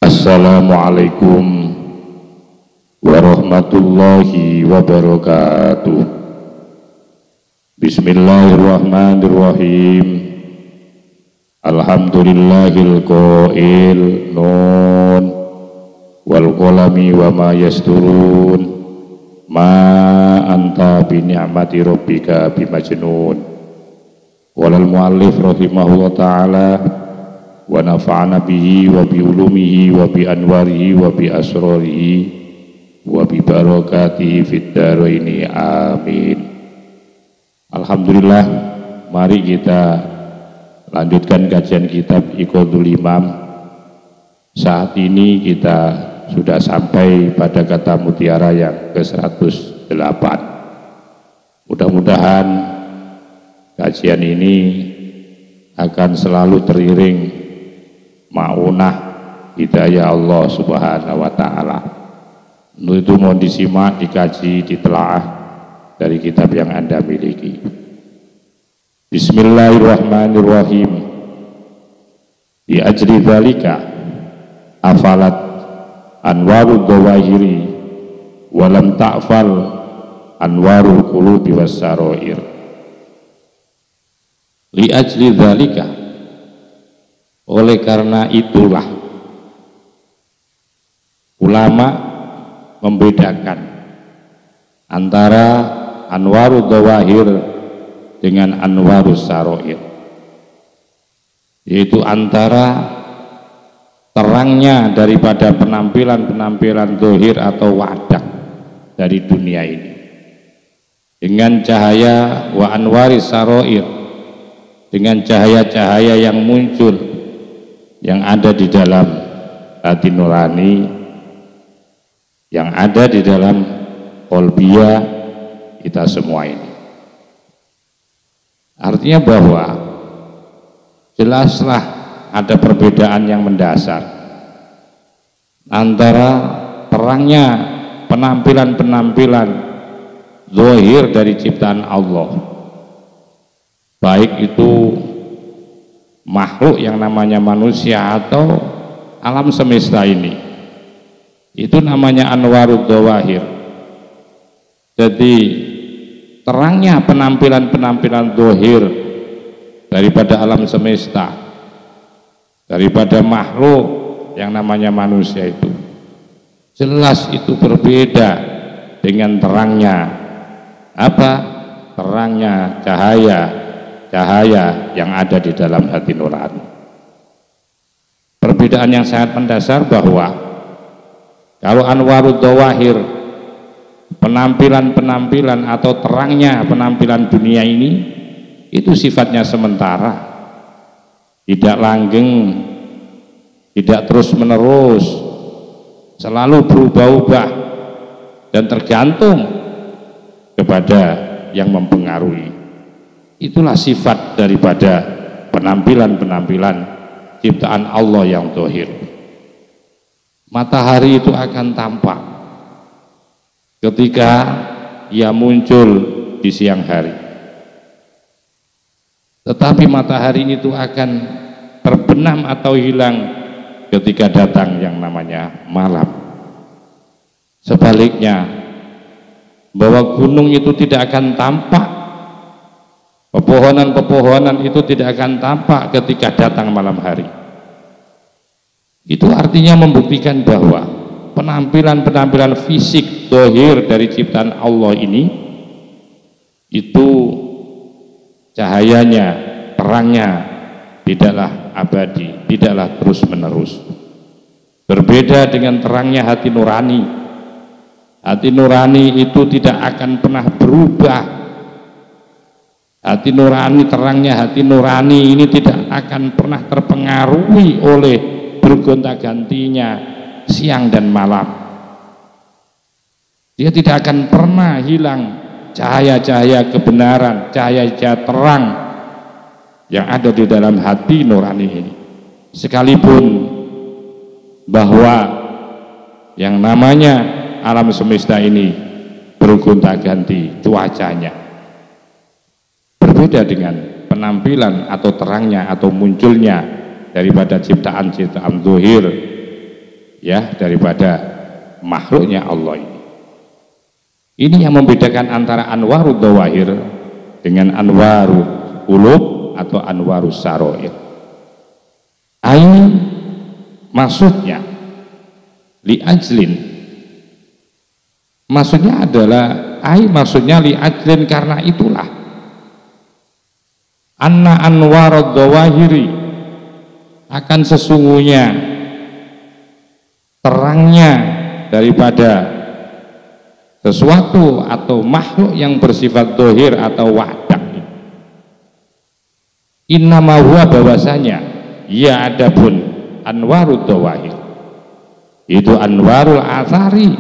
Assalamualaikum warahmatullahi wabarakatuh. Bismillahirrahmanirrahim. Alhamdulillahil qail nun wal qalami wa ma yasturun ma anta bi ni'mati rabbika bimajnun. Walal muallif rahimahullah ta'ala wa nafa'ana bihi wa bi ulumihi wa bi anwarihi wa bi asrarihi wa bi barakatihi fid dharaini amin. Alhamdulillah, mari kita lanjutkan kajian kitab Iqadul Imam. Saat ini kita sudah sampai pada kata mutiara yang ke-108. Mudah-mudahan kajian ini akan selalu teriring ma'unah hidayah Allah Subhanahu wa ta'ala. Untuk itu mohon disimak, dikaji, ditelaah dari kitab yang Anda miliki. Bismillahirrahmanirrahim. Di ajri dzalika afalat anwarud dawahiri walam ta'fal anwarul qulubi wassarair. Li ajli dzalika, oleh karena itulah ulama membedakan antara anwarud dawahir dengan anwarus sarair, yaitu antara terangnya daripada penampilan-penampilan zahir atau wadah dari dunia ini dengan cahaya wa anwaris sarair, dengan cahaya-cahaya yang muncul yang ada di dalam hati nurani, yang ada di dalam qalbiyah kita semua ini. Artinya bahwa jelaslah ada perbedaan yang mendasar antara terangnya penampilan-penampilan zahir dari ciptaan Allah, baik itu makhluk yang namanya manusia atau alam semesta ini, itu namanya anwarud dawahir. Jadi terangnya penampilan-penampilan zahir daripada alam semesta, daripada makhluk yang namanya manusia itu, jelas itu berbeda dengan terangnya apa? Terangnya cahaya yang ada di dalam hati nurani. Perbedaan yang sangat mendasar bahwa kalau anwarud dawahir, penampilan-penampilan atau terangnya penampilan dunia ini, itu sifatnya sementara, tidak langgeng, tidak terus menerus, selalu berubah-ubah dan tergantung kepada yang mempengaruhi. Itulah sifat daripada penampilan-penampilan ciptaan Allah yang zahir. Matahari itu akan tampak ketika ia muncul di siang hari, tetapi matahari itu akan terbenam atau hilang ketika datang yang namanya malam. Sebaliknya, bahwa gunung itu tidak akan tampak, pepohonan-pepohonan itu tidak akan tampak ketika datang malam hari. Itu artinya membuktikan bahwa penampilan-penampilan fisik zahir dari ciptaan Allah ini, itu cahayanya, terangnya tidaklah abadi, tidaklah terus menerus. Berbeda dengan terangnya hati nurani. Hati nurani itu tidak akan pernah berubah. Hati nurani, terangnya hati nurani ini tidak akan pernah terpengaruhi oleh bergonta-gantinya siang dan malam. Dia tidak akan pernah hilang cahaya-cahaya kebenaran, cahaya-cahaya terang yang ada di dalam hati nurani ini. Sekalipun bahwa yang namanya alam semesta ini bergonta-ganti cuacanya, berbeda dengan penampilan atau terangnya atau munculnya daripada ciptaan-ciptaan zahir ya daripada makhluknya Allah ini. Ini yang membedakan antara anwarud dhawahir dengan anwarul qulub atau anwarus sarair. Maksudnya li ajlin, maksudnya adalah maksudnya li ajlin, karena itulah anna anwarud dhawahiri, akan sesungguhnya terangnya daripada sesuatu atau makhluk yang bersifat dohir atau wadak, innama huwa, bahwasanya ya adapun anwarud dhawahir itu anwarul athari,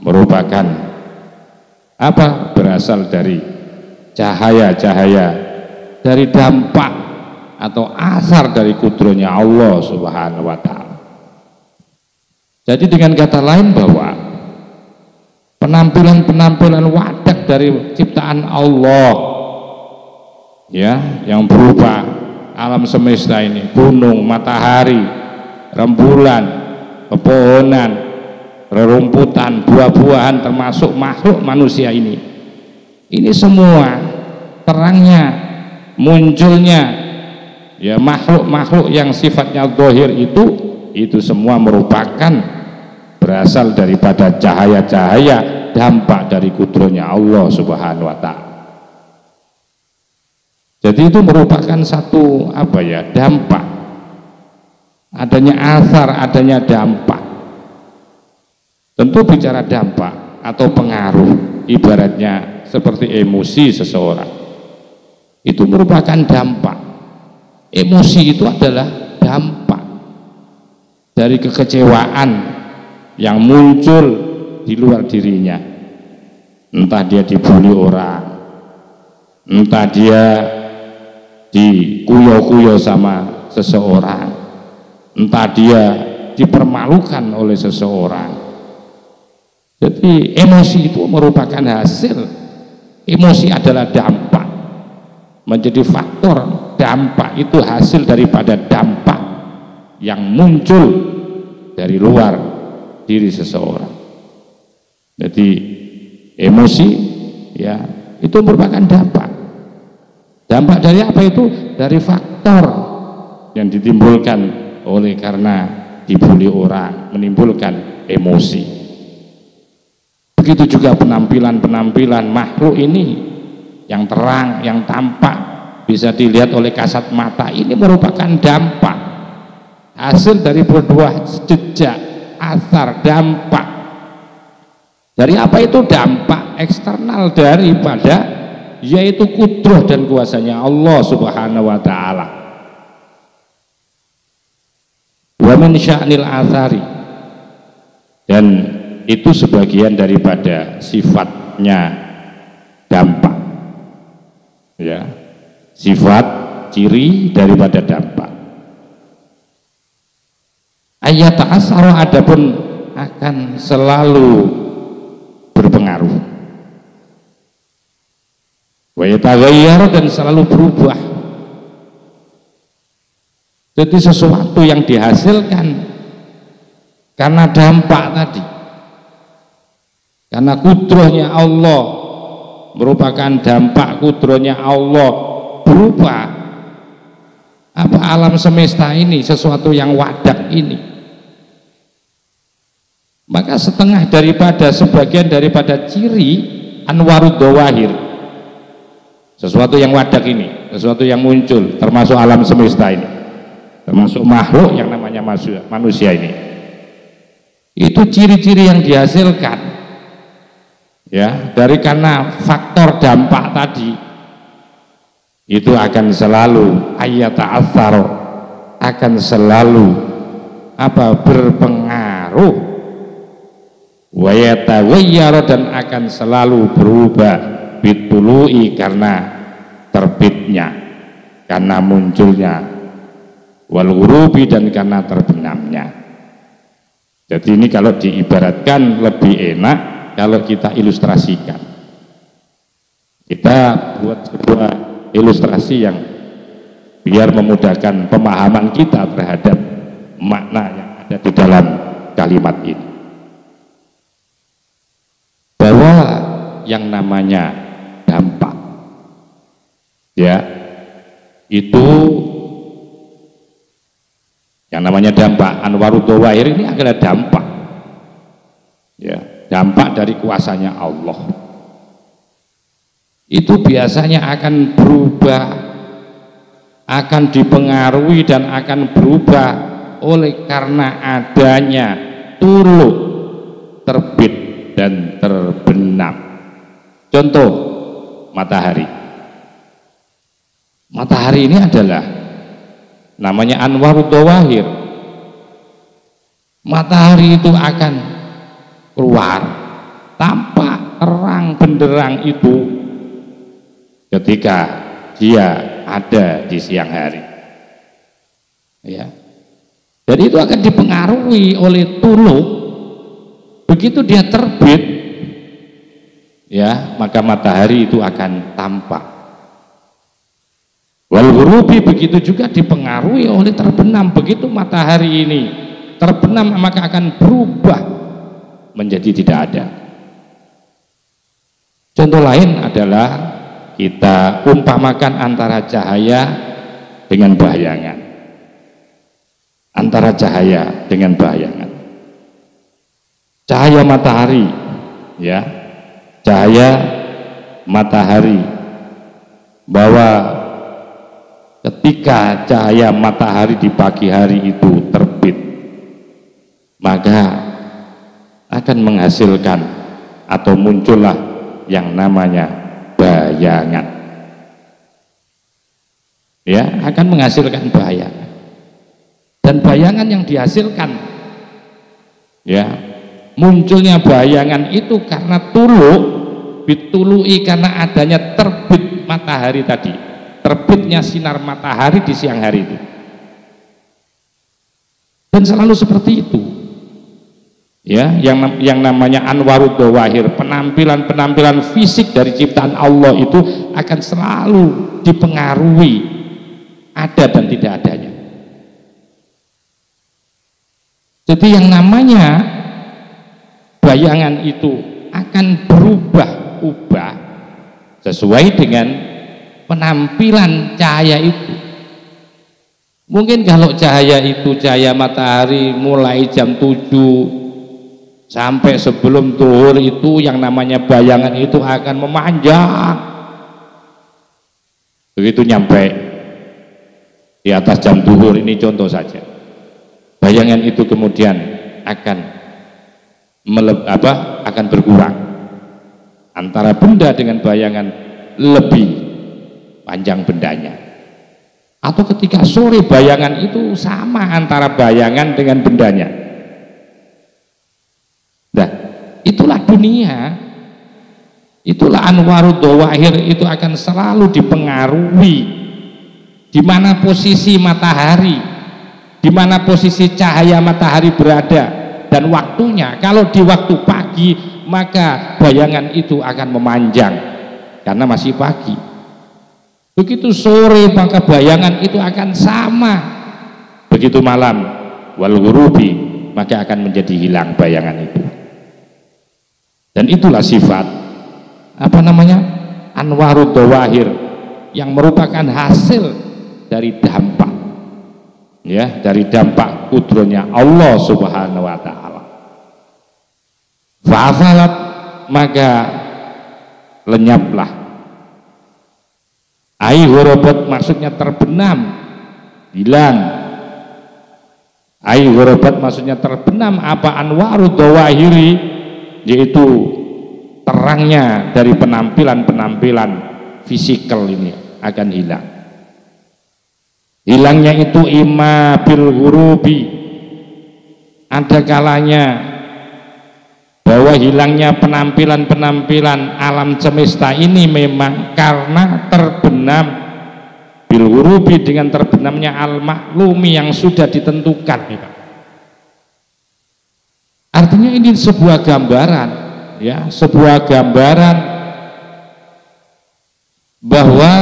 merupakan apa, berasal dari cahaya-cahaya, dari dampak atau asar dari kudronya Allah Subhanahu wa ta'ala. Jadi dengan kata lain bahwa penampilan-penampilan wadak dari ciptaan Allah ya, yang berupa alam semesta ini, gunung, matahari, rembulan, pepohonan, rerumputan, buah-buahan, termasuk makhluk manusia ini semua terangnya, munculnya ya makhluk-makhluk yang sifatnya zahir itu semua merupakan berasal daripada cahaya-cahaya dampak dari kudronya Allah Subhanahu wa ta'ala. Jadi itu merupakan satu apa ya, dampak, adanya asar, adanya dampak. Tentu bicara dampak atau pengaruh, ibaratnya seperti emosi seseorang, itu merupakan dampak. Emosi itu adalah dampak dari kekecewaan yang muncul di luar dirinya, entah dia dibully orang, entah dia dikuyo-kuyo sama seseorang, entah dia dipermalukan oleh seseorang. Jadi emosi itu merupakan hasil, emosi adalah dampak, menjadi faktor dampak itu hasil daripada dampak yang muncul dari luar diri seseorang. Jadi emosi ya itu merupakan dampak. Dampak dari apa itu? Dari faktor yang ditimbulkan oleh karena dibully orang, menimbulkan emosi. Begitu juga penampilan-penampilan makhluk ini yang terang, yang tampak, bisa dilihat oleh kasat mata, ini merupakan dampak hasil dari berbuah jejak, asar, dampak. Dari apa itu? Dampak eksternal daripada yaitu kudroh dan kuasanya Allah Subhanahu wa ta'ala. Wa min sya'nil athari, dan itu sebagian daripada sifatnya dampak ya, sifat ciri daripada dampak. Ayat ta'asara, adapun akan selalu berpengaruh, wa yataghayyar, dan selalu berubah. Jadi sesuatu yang dihasilkan karena dampak tadi, karena kudrohnya Allah, merupakan dampak kudrohnya Allah, berubah apa alam semesta ini, sesuatu yang wadak ini. Maka setengah daripada, sebagian daripada ciri anwarud dhawahir, sesuatu yang wadak ini, sesuatu yang muncul, termasuk alam semesta ini, termasuk makhluk yang namanya manusia ini, itu ciri-ciri yang dihasilkan ya dari karena faktor dampak tadi, itu akan selalu ayat ta'athar, akan selalu apa, berpengaruh, wa yataghayyar, dan akan selalu berubah, bitului, karena terbitnya, karena munculnya, wal ghurubi, dan karena terbenamnya. Jadi ini kalau diibaratkan lebih enak kalau kita ilustrasikan. Kita buat sebuah ilustrasi yang biar memudahkan pemahaman kita terhadap makna yang ada di dalam kalimat ini, bahwa yang namanya dampak, ya, itu yang namanya dampak Anwarud Dhawahir ini adalah dampak, ya, dampak dari kuasanya Allah. Itu biasanya akan berubah, akan dipengaruhi dan akan berubah oleh karena adanya tuluk terbit dan terbenam. Contoh matahari. Matahari ini adalah namanya Anwarud Dhawahir. Matahari itu akan keluar tampak terang benderang itu ketika dia ada di siang hari, ya. Jadi itu akan dipengaruhi oleh tuluk. Begitu dia terbit, ya, maka matahari itu akan tampak. Wal ghurubi begitu juga dipengaruhi oleh terbenam. Begitu matahari ini terbenam, maka akan berubah menjadi tidak ada. Contoh lain adalah kita umpamakan antara cahaya dengan bayangan, antara cahaya dengan bayangan. Cahaya matahari, ya, cahaya matahari, bahwa ketika cahaya matahari di pagi hari itu terbit, maka akan menghasilkan atau muncullah yang namanya bayangan, ya, akan menghasilkan bayangan. Dan bayangan yang dihasilkan, ya, munculnya bayangan itu karena tuluk, bitului, karena adanya terbit matahari tadi, terbitnya sinar matahari di siang hari itu. Dan selalu seperti itu, ya, yang namanya Anwarud Dhawahir, penampilan fisik dari ciptaan Allah itu akan selalu dipengaruhi ada dan tidak adanya. Jadi yang namanya bayangan itu akan berubah-ubah sesuai dengan penampilan cahaya itu. Mungkin kalau cahaya itu, cahaya matahari mulai jam 7 sampai sebelum zuhur itu, yang namanya bayangan itu akan memanjang. Begitu nyampe di atas jam zuhur, ini contoh saja, bayangan itu kemudian akan akan berkurang. Antara benda dengan bayangan lebih panjang bendanya. Atau ketika sore, bayangan itu sama antara bayangan dengan bendanya. Nah, itulah dunia, itulah Anwarud Dhawahir, itu akan selalu dipengaruhi di mana posisi matahari, di mana posisi cahaya matahari berada, dan waktunya. Kalau di waktu pagi, maka bayangan itu akan memanjang karena masih pagi. Begitu sore, maka bayangan itu akan sama. Begitu malam, wal ghurubi, maka akan menjadi hilang bayangan itu. Dan itulah sifat Anwarud Dhawahir, yang merupakan hasil dari dampak, ya, dari dampak kudronya Allah Subhanahu wa ta'ala. Fa'afalat, maka lenyaplah. Ai gharabat maksudnya terbenam, hilang. Ai gharabat maksudnya terbenam apa Anwarud Dhawahiri, yaitu terangnya dari penampilan fisikal ini akan hilang. Hilangnya itu imma bil ghurubi, ada kalanya bahwa hilangnya penampilan alam semesta ini memang karena terbenam bil ghurubi, dengan terbenamnya al maklumi yang sudah ditentukan. Artinya ini sebuah gambaran, ya, sebuah gambaran bahwa,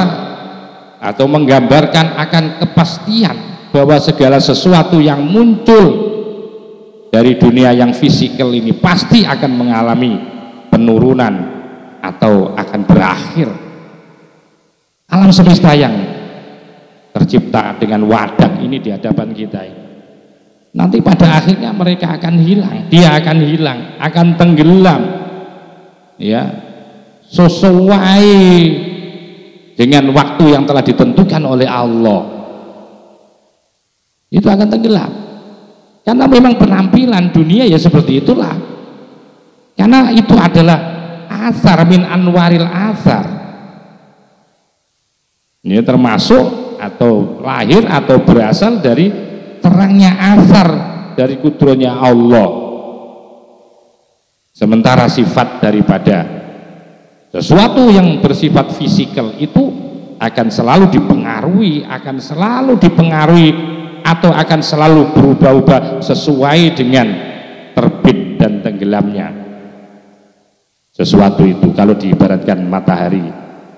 atau menggambarkan akan kepastian bahwa segala sesuatu yang muncul dari dunia yang fisikal ini pasti akan mengalami penurunan atau akan berakhir. Alam semesta yang tercipta dengan wadah ini di hadapan kita ini, nanti pada akhirnya mereka akan hilang, dia akan hilang, akan tenggelam, ya, sesuai dengan waktu yang telah ditentukan oleh Allah. Itu akan tenggelam. Karena memang penampilan dunia ya seperti itulah. Karena itu adalah asar min anwaril asar. Ini termasuk atau lahir atau berasal dari terangnya asar dari kudronya Allah. Sementara sifat daripada sesuatu yang bersifat fisikal itu akan selalu dipengaruhi atau akan selalu berubah-ubah sesuai dengan terbit dan tenggelamnya sesuatu itu. Kalau diibaratkan matahari,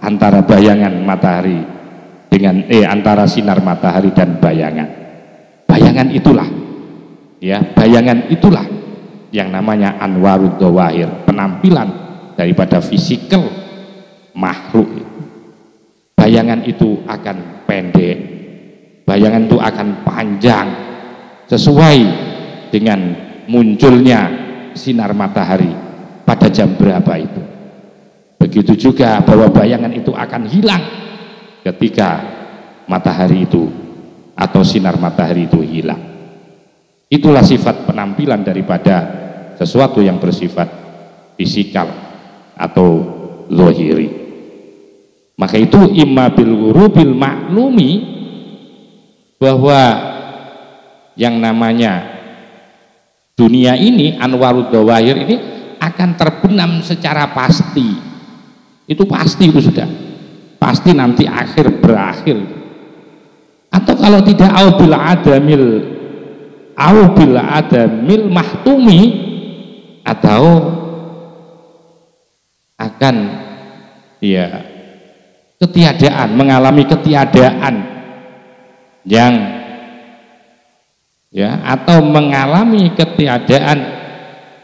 antara bayangan matahari dengan antara sinar matahari dan bayangan itulah, ya, bayangan itulah yang namanya anwarud dhawahir, penampilan daripada fisikal makhluk. Bayangan itu akan pendek, bayangan itu akan panjang sesuai dengan munculnya sinar matahari pada jam berapa itu. Begitu juga bahwa bayangan itu akan hilang ketika matahari itu atau sinar matahari itu hilang. Itulah sifat penampilan daripada sesuatu yang bersifat fisikal atau zahiri. Maka itu imma bil ghurubil maklumi, bahwa yang namanya dunia ini anwarud dhawahir ini akan terbenam secara pasti. Itu pasti, itu sudah pasti nanti berakhir. Atau kalau tidak aubil adamil mahtumi, atau akan ya ketiadaan, mengalami ketiadaan yang ya, atau mengalami ketiadaan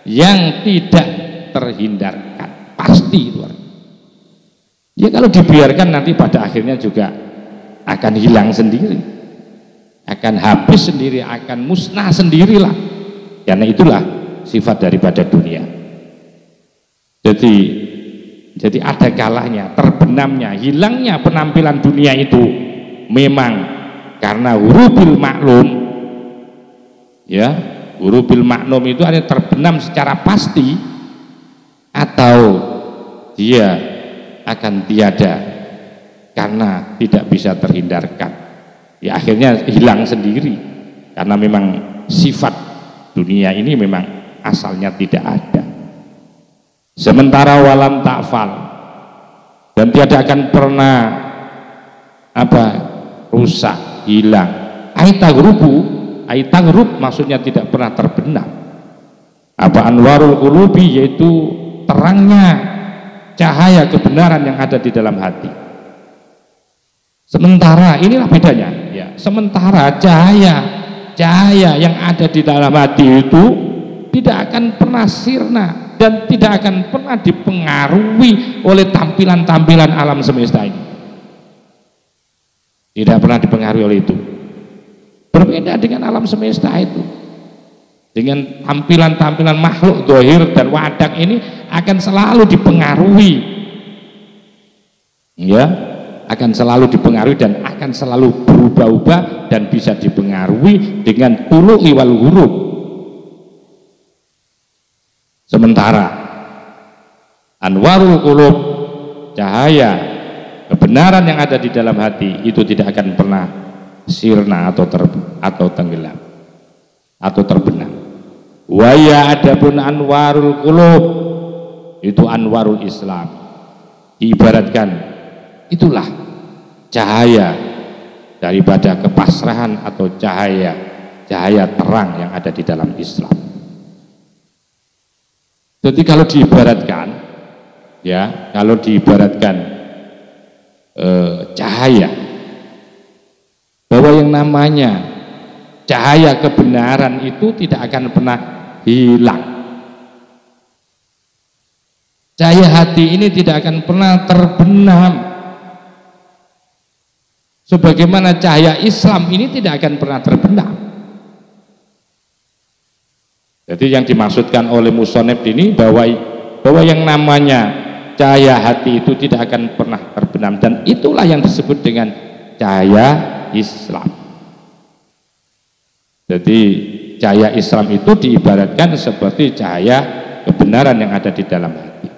yang tidak terhindarkan, pasti itu. Ya kalau dibiarkan nanti pada akhirnya juga akan hilang sendiri, akan habis sendiri, akan musnah sendirilah. Karena itulah sifat daripada dunia. Jadi ada kalanya terbenamnya, hilangnya penampilan dunia itu memang karena hurubil maklum, ya, hurubil maklum itu ada terbenam secara pasti, atau dia akan tiada karena tidak bisa terhindarkan, ya akhirnya hilang sendiri. Karena memang sifat dunia ini memang asalnya tidak ada. Sementara walam ta'fal, dan tiada akan pernah rusak, hilang. Aitaghrub maksudnya tidak pernah terbenam. Anwarul qulubi, yaitu terangnya cahaya kebenaran yang ada di dalam hati. Sementara inilah bedanya, ya. Sementara cahaya yang ada di dalam hati itu tidak akan pernah sirna dan tidak akan pernah dipengaruhi oleh tampilan-tampilan alam semesta ini. Tidak pernah dipengaruhi oleh itu. Berbeda dengan alam semesta itu. Dengan tampilan-tampilan makhluk zahir dan wadak ini akan selalu dipengaruhi, ya, akan selalu dipengaruhi dan akan selalu berubah-ubah dan bisa dipengaruhi dengan tulu'i wal ghurub. Sementara anwarul qulub, cahaya kebenaran yang ada di dalam hati itu tidak akan pernah sirna atau tenggelam atau terbenam. Waya adapun anwarul qulub, itu anwarul Islam, diibaratkan itulah cahaya daripada kepasrahan atau cahaya terang yang ada di dalam Islam. Jadi kalau diibaratkan, ya, kalau diibaratkan cahaya, bahwa yang namanya cahaya kebenaran itu tidak akan pernah hilang. Cahaya hati ini tidak akan pernah terbenam, sebagaimana cahaya Islam ini tidak akan pernah terbenam. Jadi yang dimaksudkan oleh musonef ini bahwa yang namanya cahaya hati itu tidak akan pernah terbenam, dan itulah yang disebut dengan cahaya Islam. Jadi cahaya Islam itu diibaratkan seperti cahaya kebenaran yang ada di dalam hati.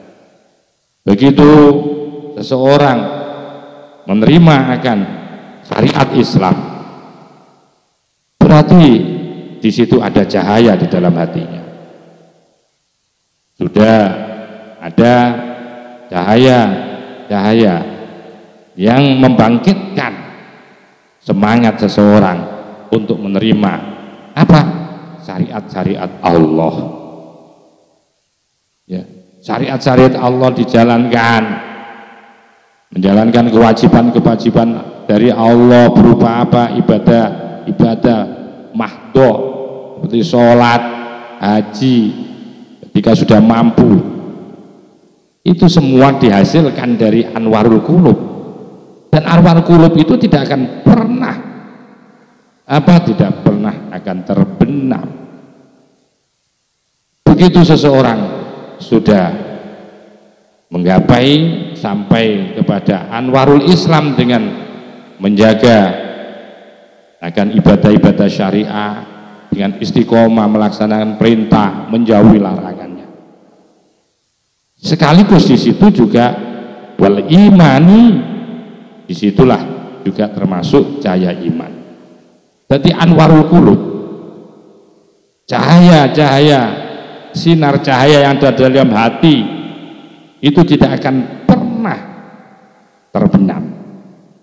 Begitu seseorang menerima akan syariat Islam, berarti di situ ada cahaya di dalam hatinya. Sudah ada cahaya yang membangkitkan semangat seseorang untuk menerima apa? Syariat-syariat Allah. Ya, syariat-syariat Allah dijalankan, menjalankan kewajiban-kewajiban dari Allah berupa apa? Ibadah mahdoh seperti sholat, haji, ketika sudah mampu, itu semua dihasilkan dari anwarul qulub, dan anwarul qulub itu tidak akan pernah akan terbenam. Begitu seseorang sudah menggapai sampai kepada anwarul Islam dengan menjaga akan ibadah-ibadah syariah, dengan istiqomah melaksanakan perintah, menjauhi larangannya. Sekaligus di situ juga wal imani, disitulah juga termasuk cahaya iman. Jadi anwarul qulub, cahaya sinar cahaya yang ada dalam hati itu tidak akan pernah terbenam.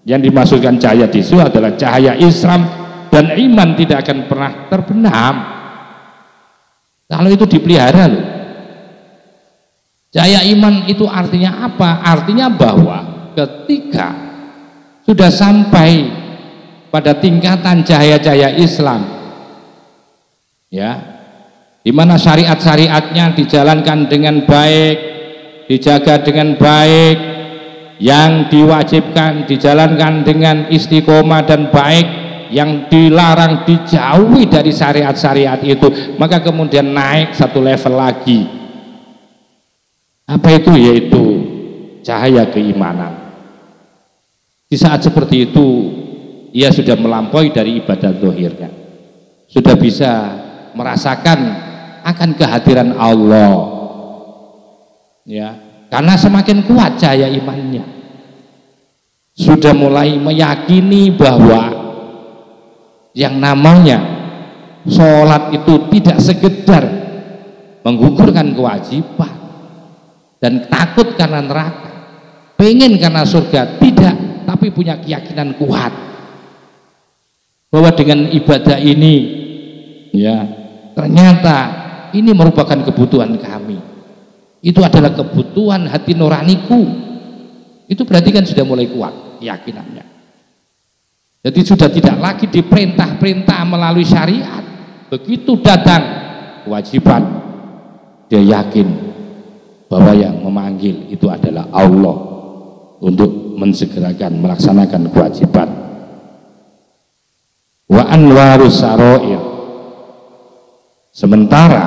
Yang dimaksudkan cahaya di situ adalah cahaya Islam, dan iman tidak akan pernah terbenam kalau itu dipelihara loh. Cahaya iman itu artinya apa? Artinya bahwa ketika sudah sampai pada tingkatan cahaya-cahaya Islam, ya, di mana syariat-syariatnya dijalankan dengan baik, dijaga dengan baik, yang diwajibkan dijalankan dengan istiqomah dan baik, yang dilarang dijauhi dari syariat-syariat itu, maka kemudian naik satu level lagi. Apa itu? Yaitu cahaya keimanan. Di saat seperti itu ia sudah melampaui dari ibadah zahirnya, sudah bisa merasakan akan kehadiran Allah, ya, karena semakin kuat cahaya imannya, sudah mulai meyakini bahwa yang namanya sholat itu tidak sekedar menggugurkan kewajiban dan takut karena neraka, pengen karena surga, tidak, tapi punya keyakinan kuat bahwa dengan ibadah ini, ya, ternyata ini merupakan kebutuhan kami, itu adalah kebutuhan hati nuraniku. Itu berarti kan sudah mulai kuat keyakinannya. Jadi sudah tidak lagi diperintah-perintah melalui syariat. Begitu datang kewajiban, dia yakin bahwa yang memanggil itu adalah Allah untuk mensegerakan melaksanakan kewajiban. Wa anwarus saroir, sementara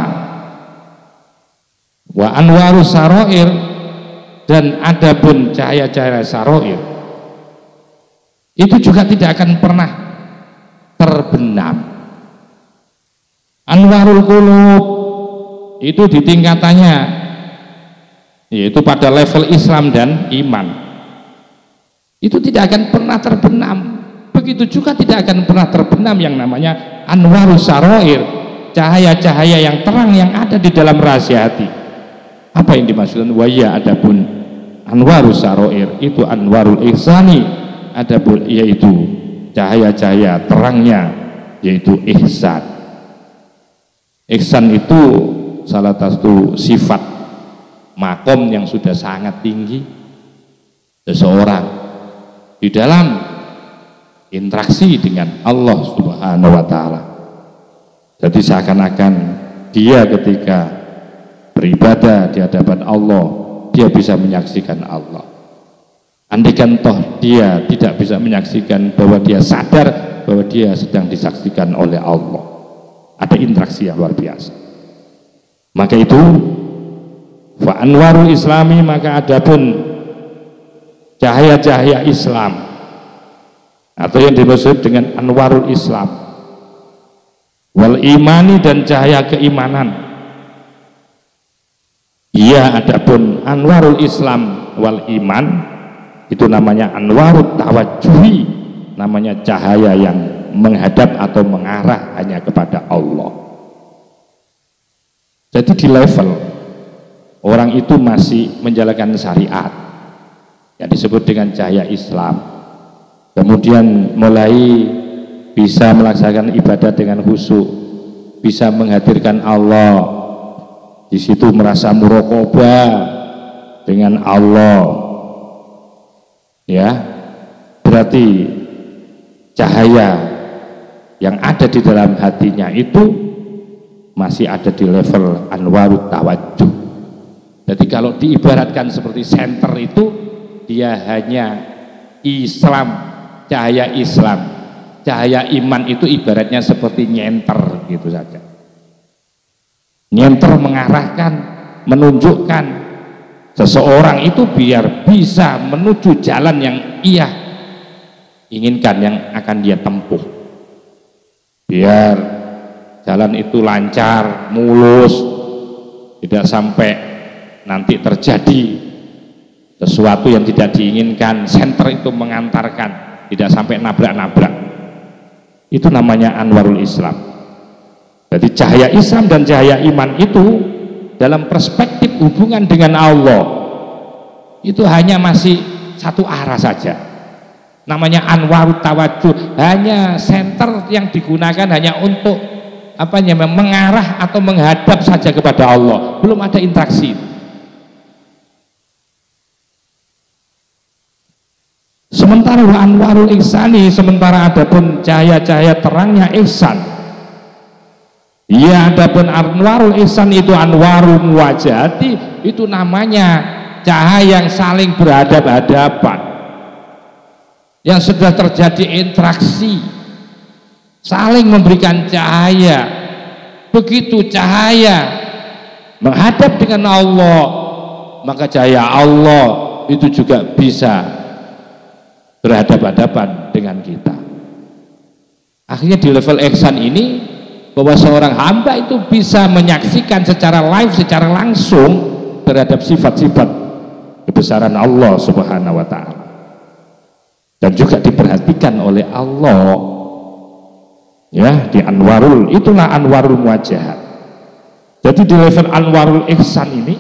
wa anwarus saroir, dan adapun cahaya-cahaya saroir itu juga tidak akan pernah terbenam. Anwarul qulub itu di tingkatannya, yaitu pada level Islam dan iman, itu tidak akan pernah terbenam. Begitu juga tidak akan pernah terbenam yang namanya anwarus saroir, cahaya-cahaya yang terang yang ada di dalam rahasia hati. Apa yang dimaksudkan? Waya adapun anwarus saroir itu anwarul ihsani, adapun yaitu cahaya-cahaya terangnya yaitu ihsan. Ihsan itu salah satu sifat makom yang sudah sangat tinggi seseorang di dalam interaksi dengan Allah Subhanahu wa Ta'ala. Jadi seakan-akan dia ketika beribadah di hadapan Allah, dia bisa menyaksikan Allah. Andaikan toh dia tidak bisa menyaksikan, bahwa dia sadar bahwa dia sedang disaksikan oleh Allah, ada interaksi yang luar biasa. Maka itu fa anwarul islami, maka adapun cahaya-cahaya Islam atau yang dimaksud dengan anwarul Islam wal imani, dan cahaya keimanan. Ia adapun anwarul Islam wal iman itu namanya anwarut tawajjuhi, namanya cahaya yang menghadap atau mengarah hanya kepada Allah. Jadi di level orang itu masih menjalankan syariat yang disebut dengan cahaya Islam, kemudian mulai bisa melaksanakan ibadah dengan khusyuk, bisa menghadirkan Allah, di situ merasa muraqabah dengan Allah, ya, berarti cahaya yang ada di dalam hatinya itu masih ada di level anwarut tawajjuh. Jadi kalau diibaratkan seperti senter itu, dia hanya Islam, cahaya Islam, cahaya iman itu ibaratnya seperti nyenter gitu saja. Nyenter mengarahkan, menunjukkan seseorang itu biar bisa menuju jalan yang ia inginkan, yang akan dia tempuh, biar jalan itu lancar, mulus, tidak sampai nanti terjadi sesuatu yang tidak diinginkan. Senter itu mengantarkan, tidak sampai nabrak-nabrak. Itu namanya anwarul Islam. Jadi cahaya Islam dan cahaya iman itu dalam perspektif hubungan dengan Allah itu hanya masih satu arah saja, namanya anwarut tawajjuh, hanya senter yang digunakan hanya untuk apa namanya, mengarah atau menghadap saja kepada Allah, belum ada interaksi. Sementara anwarul ihsani, sementara adapun cahaya-cahaya terangnya ihsan, ya adapun anwarul ihsan itu anwarul muwajahati, itu namanya cahaya yang saling berhadap-hadapan, yang sudah terjadi interaksi, saling memberikan cahaya. Begitu cahaya menghadap dengan Allah, maka cahaya Allah itu juga bisa berhadapan-hadapan dengan kita. Akhirnya di level ihsan ini, bahwa seorang hamba itu bisa menyaksikan secara live, secara langsung terhadap sifat-sifat kebesaran Allah Subhanahu wa ta'ala, dan juga diperhatikan oleh Allah, ya, di anwarul, itulah anwarul muwajahat. Jadi di level anwarul ihsan ini,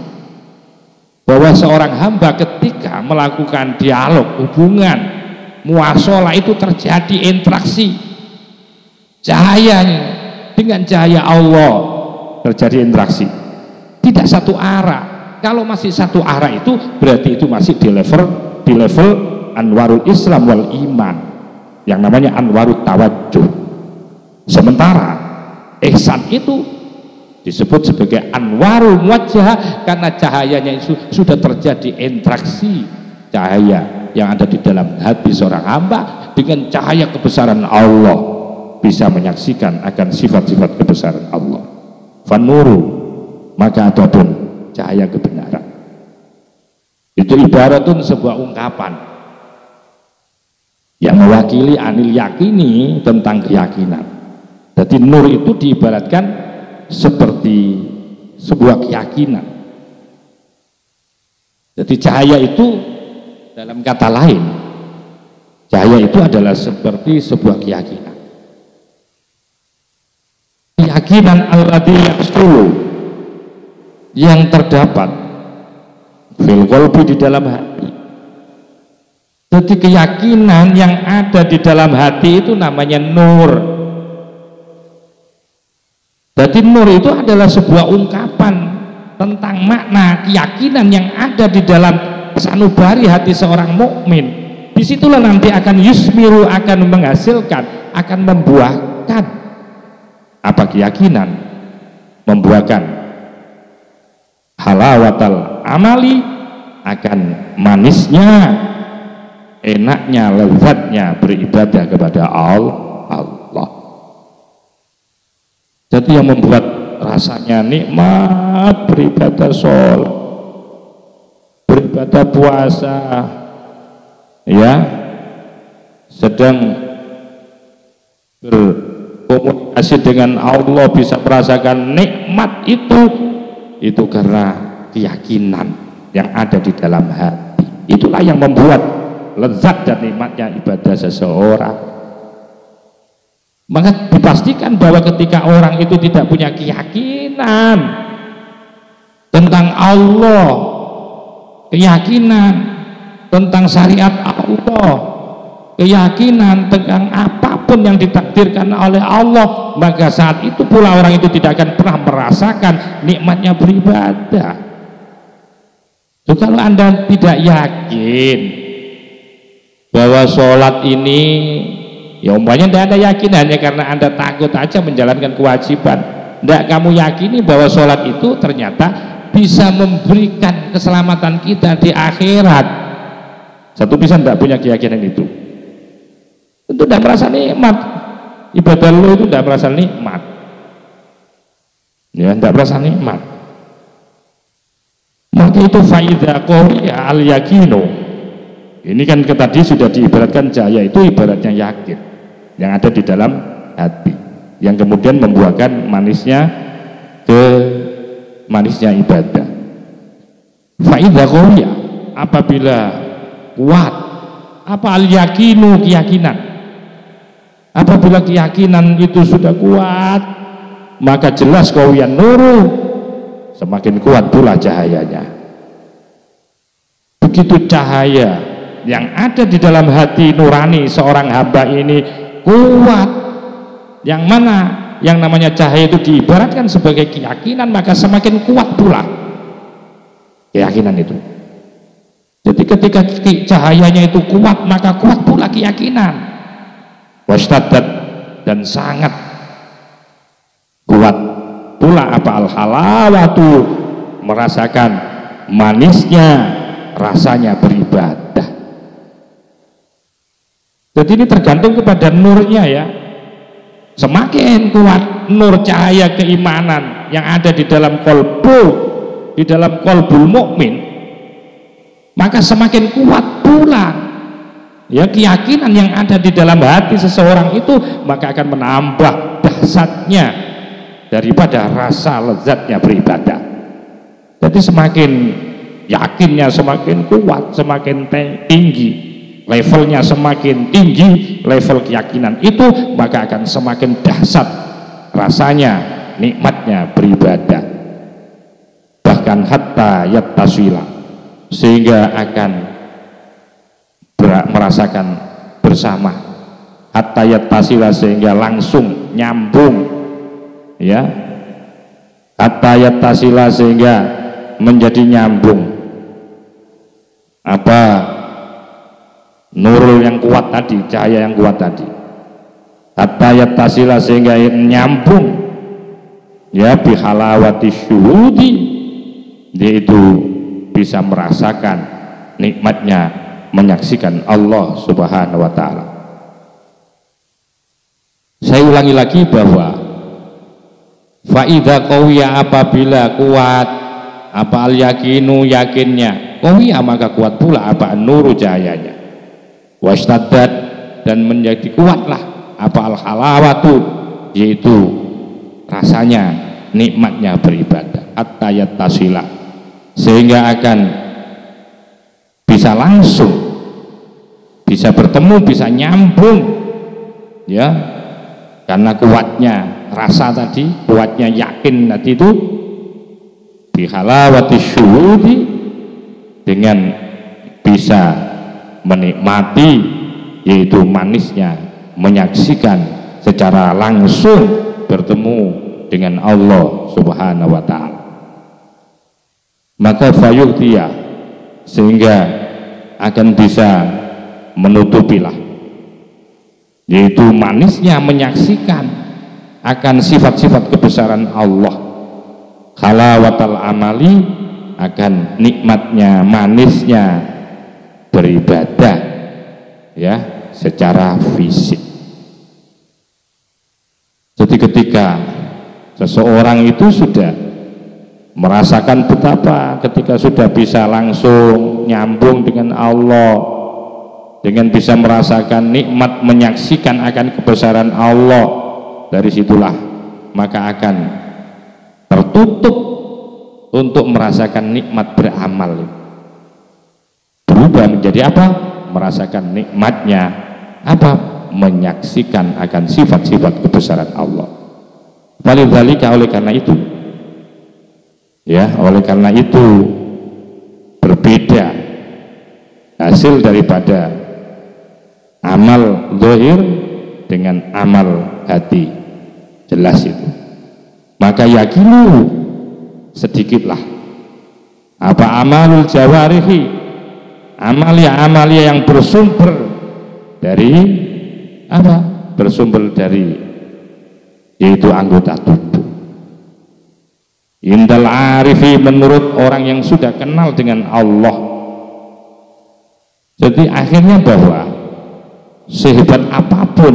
bahwa seorang hamba ketika melakukan dialog, hubungan, muasalah, itu terjadi interaksi cahayanya dengan cahaya Allah, terjadi interaksi, tidak satu arah. Kalau masih satu arah itu berarti itu masih di level anwarul Islam wal iman, yang namanya anwarut tawajjuh. Sementara ihsan itu disebut sebagai anwarul muwajjah karena cahayanya itu sudah terjadi interaksi cahaya yang ada di dalam hati seorang hamba dengan cahaya kebesaran Allah, bisa menyaksikan akan sifat-sifat kebesaran Allah. Fanuru, maka adapun cahaya kebenaran itu ibaratun sebuah ungkapan yang mewakili anil yakini, tentang keyakinan. Jadi nur itu diibaratkan seperti sebuah keyakinan. Jadi cahaya itu, dalam kata lain, cahaya itu adalah seperti sebuah keyakinan. Keyakinan alladzi yahsulu, yang terdapat fil qalbi, di dalam hati. Jadi keyakinan yang ada di dalam hati itu namanya nur. Jadi nur itu adalah sebuah ungkapan tentang makna keyakinan yang ada di dalam sanubari hati seorang mukmin. Disitulah nanti akan yusmiru, akan menghasilkan, akan membuahkan apa keyakinan, membuahkan halawatal amali, akan manisnya, enaknya, lezatnya beribadah kepada Allah. Jadi yang membuat rasanya nikmat beribadah sholat, beribadah puasa, ya, sedang berkomunikasi dengan Allah, bisa merasakan nikmat itu karena keyakinan yang ada di dalam hati. Itulah yang membuat lezat dan nikmatnya ibadah seseorang. Maka dipastikan bahwa ketika orang itu tidak punya keyakinan tentang Allah, keyakinan tentang syariat Allah, keyakinan tentang apapun yang ditakdirkan oleh Allah, maka saat itu pula orang itu tidak akan pernah merasakan nikmatnya beribadah. So, kalau Anda tidak yakin bahwa sholat ini, ya umpamanya tidak ada yakin hanya karena Anda takut aja menjalankan kewajiban, tidak kamu yakini bahwa sholat itu ternyata bisa memberikan keselamatan kita di akhirat. Satu bisa tidak punya keyakinan itu, tentu tidak merasa nikmat. Ibadah lo itu tidak merasa nikmat, ya, tidak merasa nikmat. Maka itu faida qawiya al yakinu. Ini kan tadi sudah diibaratkan cahaya, itu ibaratnya yakin yang ada di dalam hati, yang kemudian membuahkan manisnya ibadah. Faida qawiya, apabila kuat, apa al yakinu, keyakinan, apabila keyakinan itu sudah kuat, maka jelas qawiyan nuru, semakin kuat pula cahayanya. Begitu cahaya yang ada di dalam hati nurani seorang hamba ini kuat, yang mana yang namanya cahaya itu diibaratkan sebagai keyakinan, maka semakin kuat pula keyakinan itu. Jadi ketika cahayanya itu kuat, maka kuat pula keyakinan. Wastadad, dan sangat kuat pula apa al-halawatu, merasakan manisnya rasanya beribadah. Jadi ini tergantung kepada nurnya, ya. Semakin kuat nur cahaya keimanan yang ada di dalam kolbu, di dalam kolbul mukmin, maka semakin kuat pula, ya, keyakinan yang ada di dalam hati seseorang itu, maka akan menambah dahsyatnya daripada rasa lezatnya beribadah. Jadi semakin yakinnya semakin kuat, semakin tinggi levelnya, semakin tinggi level keyakinan itu, maka akan semakin dahsyat rasanya, nikmatnya beribadah. Bahkan hatta yattasila, sehingga akan merasakan bersama, hatta yattasila, sehingga langsung nyambung, ya, hatta yattasila, sehingga menjadi nyambung apa nurul yang kuat tadi, cahaya yang kuat tadi, hatta yattasila, sehingga nyambung, ya, bihalawati syuhudi, yaitu bisa merasakan nikmatnya menyaksikan Allah Subhanahu wa ta'ala. Saya ulangi lagi bahwa faida qawiya, apabila kuat apa al yakinu, yakinnya, qawiya, maka kuat pula apa nuru, cahayanya, wastadad, dan menjadi kuatlah apa al halawatu, yaitu rasanya, nikmatnya beribadah, hatta yattasila, sehingga akan bisa langsung, bisa bertemu, bisa nyambung, ya, karena kuatnya rasa tadi, kuatnya yakin tadi itu, bihalawati syuhudi, dengan bisa menikmati, yaitu manisnya menyaksikan secara langsung bertemu dengan Allah Subhanahu wa ta'ala. Maka fayuhtiya, sehingga akan bisa menutupilah, yaitu manisnya menyaksikan akan sifat-sifat kebesaran Allah, halawatal amali, akan nikmatnya, manisnya beribadah ya secara fisik. Jadi ketika seseorang itu sudah merasakan betapa ketika sudah bisa langsung nyambung dengan Allah, dengan bisa merasakan nikmat, menyaksikan akan kebesaran Allah, dari situlah maka akan tertutup untuk merasakan nikmat beramal. Berubah menjadi apa? Merasakan nikmatnya apa? Menyaksikan akan sifat-sifat kebesaran Allah. Walidzalika, oleh karena itu ya, oleh karena itu berbeda hasil daripada amal zahir dengan amal hati, jelas itu. Maka yakinu, sedikitlah apa amalul jawarihi, amalia-amalia yang bersumber dari apa? Bersumber dari yaitu anggota tubuh. Indal arifi, menurut orang yang sudah kenal dengan Allah. Jadi akhirnya bahwa sehebat apapun,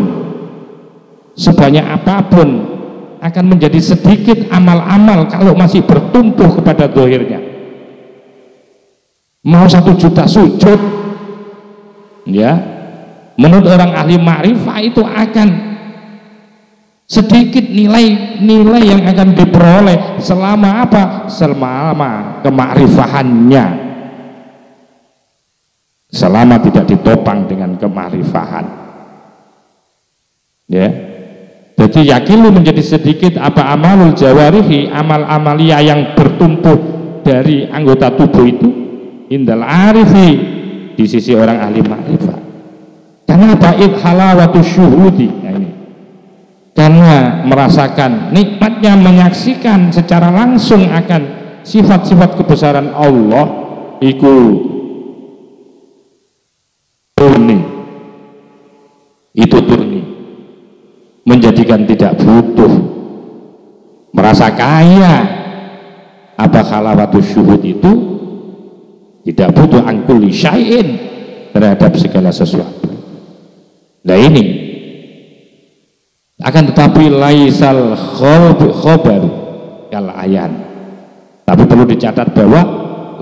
sebanyak apapun, akan menjadi sedikit amal-amal kalau masih bertumpu kepada zahirnya. Mau 1 juta sujud ya, menurut orang ahli ma'rifah itu akan sedikit nilai yang akan diperoleh selama apa? Selama kemakrifahannya, selama tidak ditopang dengan kemakrifahan ya. Jadi yakin menjadi sedikit apa amalul jawarihi, amal-amalia yang bertumpu dari anggota tubuh itu, indal arifi, di sisi orang ahli ma'rifah. Karena ba'id halawatu syuhudi, nah ini, karena merasakan nikmatnya, menyaksikan secara langsung akan sifat-sifat kebesaran Allah, iku turni, itu turni, menjadikan tidak butuh merasa kaya. Apa halawatu syuhud itu? Tidak butuh angkuli syai'in, terhadap segala sesuatu. Nah ini akan tetapi laisal khobar kal ayan. Tapi perlu dicatat bahwa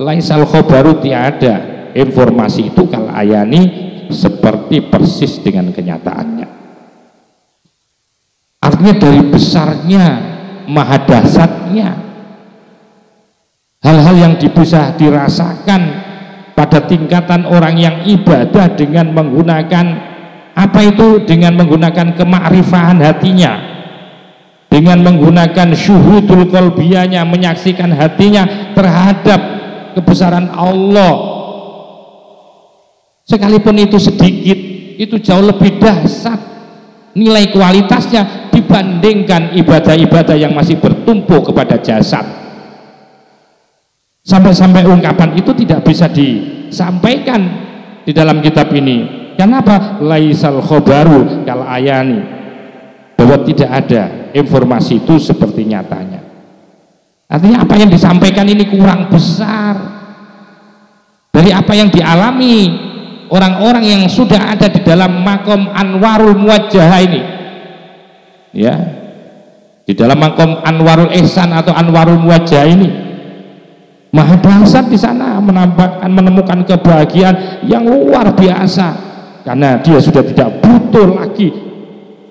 laisal khobaru, tiada informasi itu kal ayani, seperti persis dengan kenyataannya. Artinya dari besarnya, maha dahsyatnya hal-hal yang bisa dirasakan pada tingkatan orang yang ibadah dengan menggunakan apa itu? Dengan menggunakan kemakrifahan hatinya, dengan menggunakan syuhudul qalbiyahnya, menyaksikan hatinya terhadap kebesaran Allah. Sekalipun itu sedikit, itu jauh lebih dahsyat nilai kualitasnya dibandingkan ibadah-ibadah yang masih bertumpu kepada jasad. Sampai-sampai ungkapan itu tidak bisa disampaikan di dalam kitab ini. Kenapa? Laisal khobaru kal ayani, bahwa tidak ada informasi itu seperti nyatanya. Artinya apa yang disampaikan ini kurang besar dari apa yang dialami orang-orang yang sudah ada di dalam makom anwarul muwajjah ini ya, di dalam makom anwarul ihsan atau anwarul muwajjah ini. Maha dahsyat di sana, menemukan kebahagiaan yang luar biasa karena dia sudah tidak butuh lagi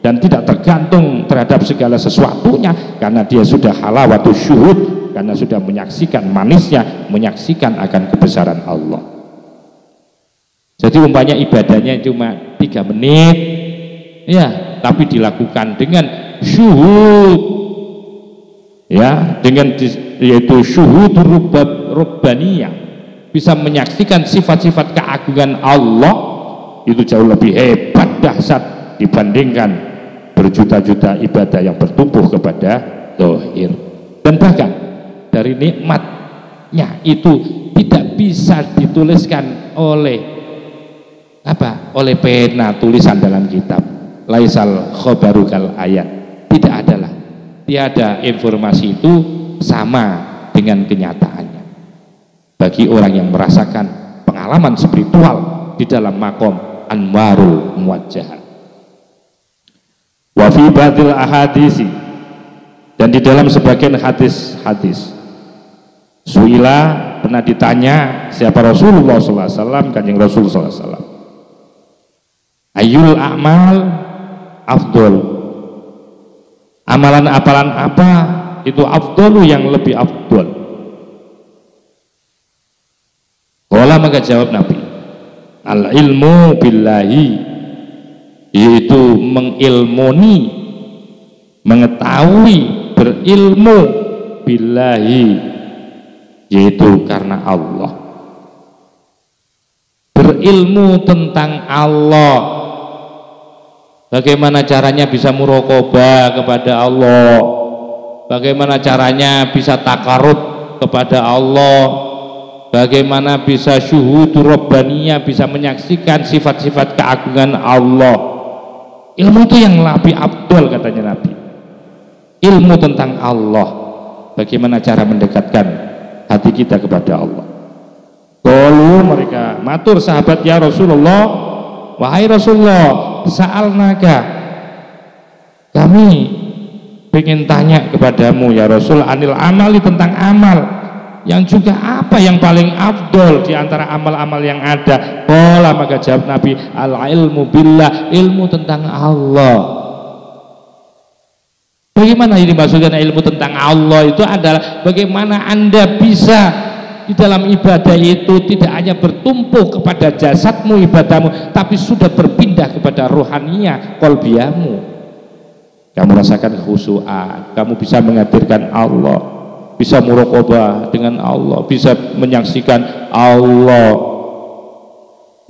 dan tidak tergantung terhadap segala sesuatunya, karena dia sudah halawatu syuhud, karena sudah menyaksikan manisnya, menyaksikan akan kebesaran Allah. Jadi umpamanya ibadahnya cuma 3 menit ya, tapi dilakukan dengan syuhud ya, dengan yaitu syuhudur rubbaniyah, bisa menyaksikan sifat-sifat keagungan Allah, itu jauh lebih hebat, dahsyat dibandingkan berjuta-juta ibadah yang bertumbuh kepada zahir. Dan bahkan dari nikmatnya itu tidak bisa dituliskan oleh apa? Oleh pena tulisan dalam kitab. Laisal khobaru kal ayat, tidak adalah, tiada informasi itu sama dengan kenyataannya bagi orang yang merasakan pengalaman spiritual di dalam makom anwarul muwajjahat. Wa fi ba'dil ahadisi, dan di dalam sebagian hadis-hadis, suila, pernah ditanya siapa Rasulullah SAW, kanjeng Rasul SAW, ayyul a'mal afdol, amalan-amalan apa itu afdolu yang lebih afdol. Qala, maka jawab Nabi, al ilmu billahi, yaitu mengilmuni, mengetahui, berilmu billahi, yaitu karena Allah, berilmu tentang Allah. Bagaimana caranya bisa muraqabah kepada Allah, bagaimana caranya bisa takarub kepada Allah, bagaimana bisa syuhudu rabbaniyah, bisa menyaksikan sifat-sifat keagungan Allah. Ilmu itu yang lebih abdul, katanya Nabi. Ilmu tentang Allah, bagaimana cara mendekatkan hati kita kepada Allah. Qalu, mereka matur sahabat, ya Rasulullah, wahai Rasulullah, sa'alnaka, kami ingin tanya kepadamu ya Rasul, anil amali, tentang amal, yang juga apa yang paling afdol di antara amal-amal yang ada. Qala, maka jawab Nabi, al ilmu billah, ilmu tentang Allah. Bagaimana ini maksudnya ilmu tentang Allah? Itu adalah bagaimana Anda bisa di dalam ibadah itu tidak hanya bertumpu kepada jasadmu, ibadahmu, tapi sudah berpindah kepada rohaniyah, qalbiyamu. Kamu rasakan khusyuan, kamu bisa menghadirkan Allah, bisa muraqabah dengan Allah, bisa menyaksikan Allah.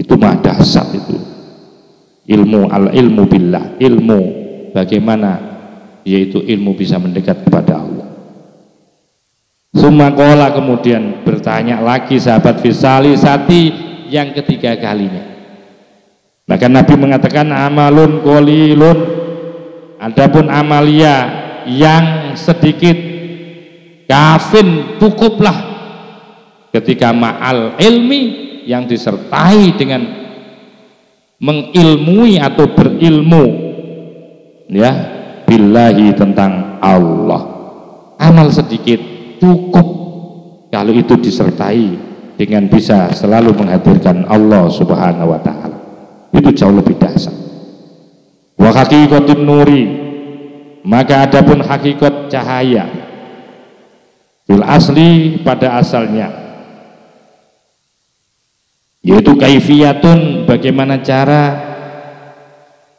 Itu mah dahsyat itu. Ilmu, al ilmu billah, ilmu bagaimana, yaitu ilmu bisa mendekat kepada Allah. Summa qala, kemudian bertanya lagi sahabat fisali sati, yang ketiga kalinya. Maka Nabi mengatakan, amalun qalilun, adapun amalia yang sedikit, kafin, cukuplah, ketika ma'al ilmi, yang disertai dengan mengilmui atau berilmu, ya, billahi, tentang Allah. Amal sedikit cukup kalau itu disertai dengan bisa selalu menghadirkan Allah Subhanahu wa ta'ala. Itu jauh lebih dahsyat. Wa haqiqatun nuri, maka adapun hakikat cahaya, fil asli, pada asalnya, yaitu kaifiyatun, bagaimana cara,